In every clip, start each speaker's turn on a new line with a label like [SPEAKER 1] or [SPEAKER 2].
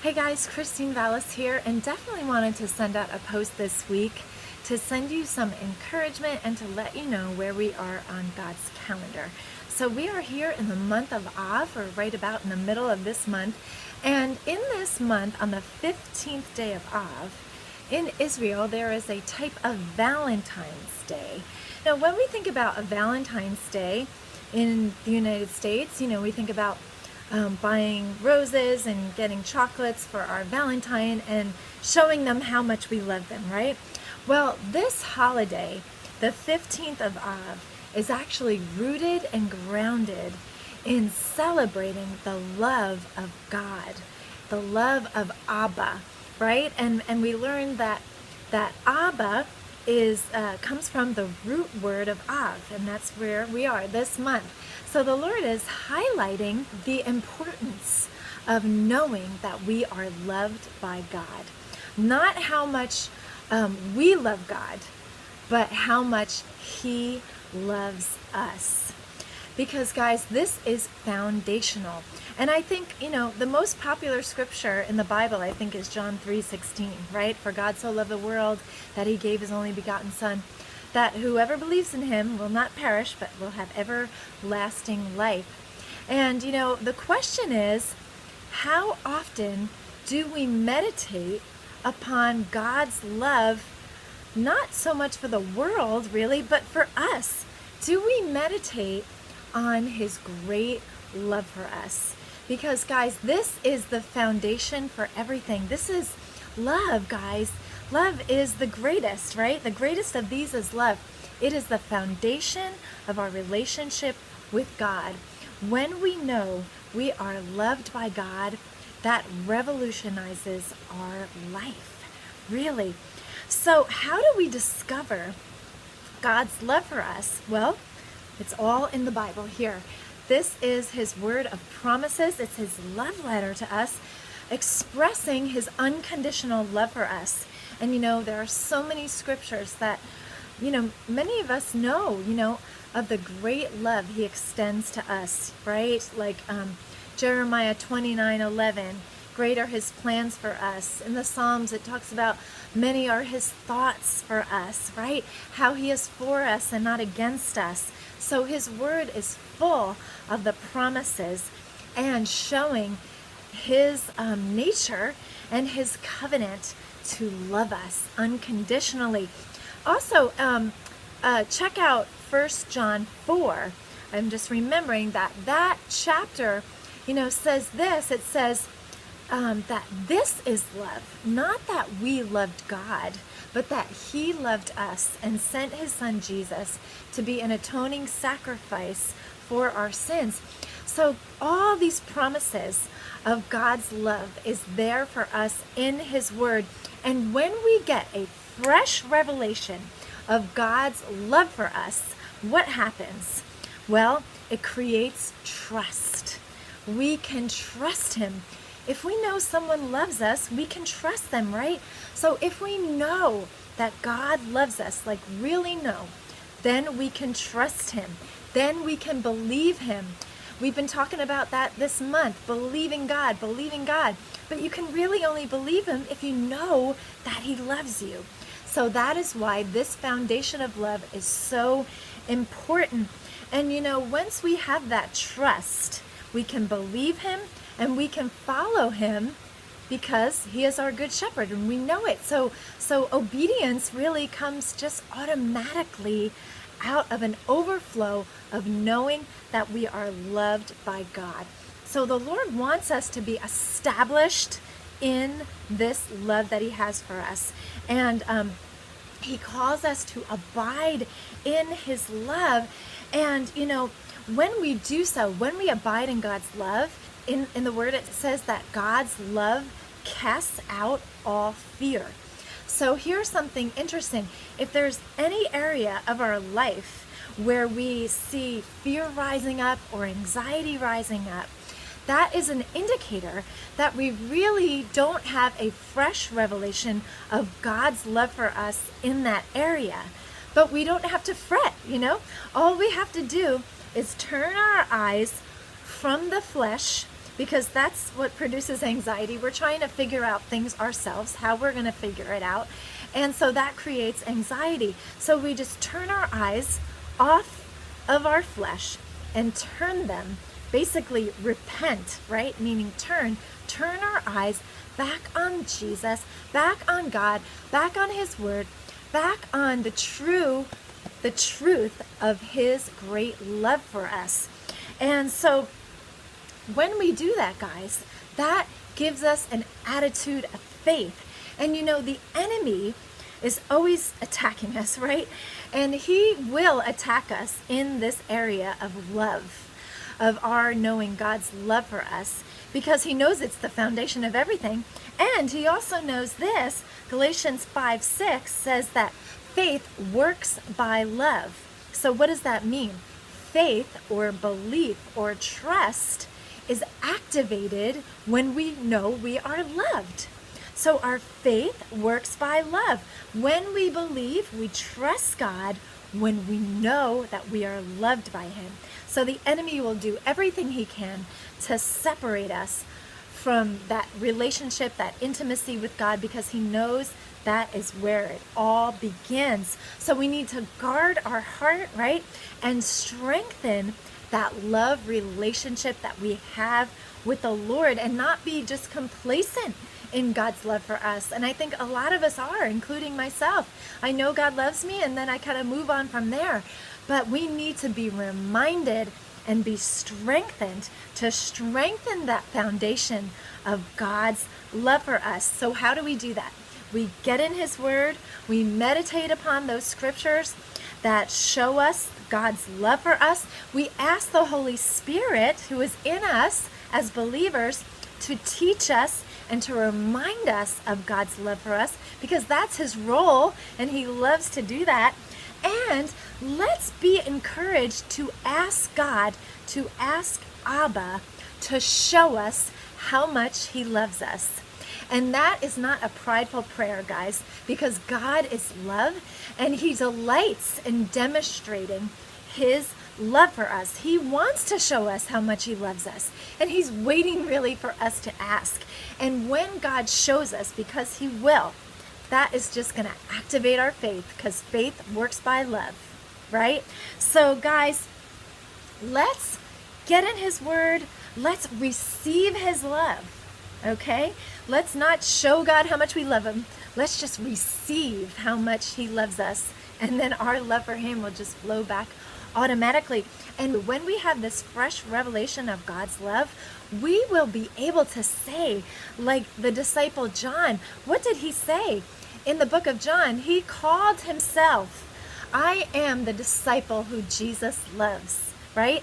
[SPEAKER 1] Hey guys, Christine Vales here, and definitely wanted to send out a post this week to send you some encouragement and to let you know where we are on God's calendar. So we are here in the month of Av, or right about in the middle of this month, and in this month, on the 15th day of Av, in Israel, there is a type of Valentine's Day. Now, when we think about a Valentine's Day in the United States, we think about buying roses and getting chocolates for our Valentine and showing them how much we love them, right? Well, this holiday, the 15th of Av, is actually rooted and grounded in celebrating the love of God, the love of Abba, right? And we learned that Abba comes from the root word of Av, and that's where we are this month. So the Lord is highlighting the importance of knowing that we are loved by God. Not how much we love God, but how much He loves us. Because guys, this is foundational. And I think, the most popular scripture in the Bible, I think, is John 3:16, right? For God so loved the world that He gave His only begotten Son, that whoever believes in Him will not perish, but will have everlasting life. And, the question is, how often do we meditate upon God's love, not so much for the world, really, but for us? Do we meditate on His great love for us? Because, guys, this is the foundation for everything. This is love, guys. Love is the greatest, right? The greatest of these is love. It is the foundation of our relationship with God. When we know we are loved by God, that revolutionizes our life, really. So how do we discover God's love for us? Well, it's all in the Bible here. This is His word of promises. It's His love letter to us, expressing His unconditional love for us. And there are so many scriptures that, many of us know, of the great love He extends to us, right? Like Jeremiah 29:11, great are His plans for us. In the Psalms, it talks about many are His thoughts for us, right? How He is for us and not against us. So His word is full of the promises and showing His nature and His covenant to love us unconditionally. Also, check out 1 John 4. I'm just remembering that chapter, says this. It says that this is love, not that we loved God, but that He loved us and sent His Son Jesus to be an atoning sacrifice for our sins. So all these promises of God's love is there for us in His word. And when we get a fresh revelation of God's love for us, what happens? Well, it creates trust. We can trust Him. If we know someone loves us, we can trust them, right? So if we know that God loves us, like really know, then we can trust Him. Then we can believe Him. We've been talking about that this month, believing God. But you can really only believe Him if you know that He loves you. So that is why this foundation of love is so important. And once we have that trust, we can believe Him and we can follow Him because He is our good shepherd and we know it. So obedience really comes just automatically out of an overflow of knowing that we are loved by God. So the Lord wants us to be established in this love that He has for us. And He calls us to abide in His love. And, when we do so, when we abide in God's love, in the Word it says that God's love casts out all fear. So here's something interesting. If there's any area of our life where we see fear rising up or anxiety rising up, that is an indicator that we really don't have a fresh revelation of God's love for us in that area. But we don't have to fret, All we have to do is turn our eyes from the flesh because that's what produces anxiety. We're trying to figure out things ourselves, how we're going to figure it out. And so that creates anxiety. So we just turn our eyes off of our flesh and turn them, basically repent, right? Meaning turn our eyes back on Jesus, back on God, back on his word, back on the truth of his great love for us. And so when we do that, guys, that gives us an attitude of faith. And the enemy is always attacking us, right? And he will attack us in this area of love, of our knowing God's love for us, because he knows it's the foundation of everything. And he also knows this. Galatians 5:6 says that faith works by love. So what does that mean? Faith or belief or trust is activated when we know we are loved. So our faith works by love. When we believe, we trust God when we know that we are loved by him. So the enemy will do everything he can to separate us from that relationship, that intimacy with God, because he knows that is where it all begins. So we need to guard our heart, right? And strengthen that love relationship that we have with the Lord, and not be just complacent in God's love for us. And I think a lot of us are, including myself. I know God loves me, and then I kind of move on from there. But we need to be reminded and be strengthened to strengthen that foundation of God's love for us. So how do we do that? We get in his word, we meditate upon those scriptures that show us God's love for us. We ask the Holy Spirit, who is in us as believers, to teach us and to remind us of God's love for us, because that's his role and he loves to do that. And let's be encouraged to ask God, to ask Abba to show us how much he loves us. And that is not a prideful prayer, guys, because God is love, and he delights in demonstrating his love for us. He wants to show us how much he loves us, and he's waiting really for us to ask. And when God shows us, because he will, that is just going to activate our faith, because faith works by love, right? So guys, let's get in his word. Let's receive his love. Okay? Let's not show God how much we love him. Let's just receive how much he loves us. And then our love for him will just flow back automatically. And when we have this fresh revelation of God's love, we will be able to say, like the disciple John, what did he say? In the book of John, he called himself, I am the disciple who Jesus loves, right?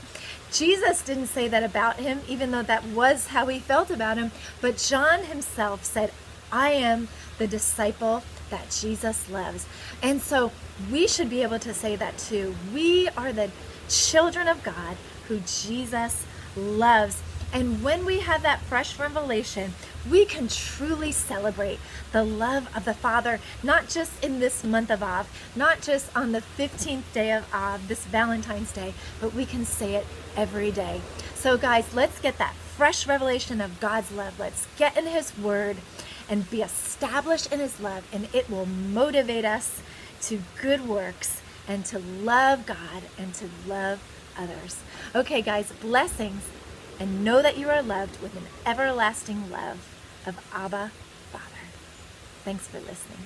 [SPEAKER 1] Jesus didn't say that about him, even though that was how he felt about him. But John himself said, I am the disciple that Jesus loves. And so we should be able to say that too. We are the children of God who Jesus loves. And when we have that fresh revelation, we can truly celebrate the love of the Father, not just in this month of Av, not just on the 15th day of Av, this Valentine's Day, but we can say it every day. So guys, let's get that fresh revelation of God's love. Let's get in his word and be established in his love, and it will motivate us to good works and to love God and to love others. Okay guys, blessings. And know that you are loved with an everlasting love of Abba, Father. Thanks for listening.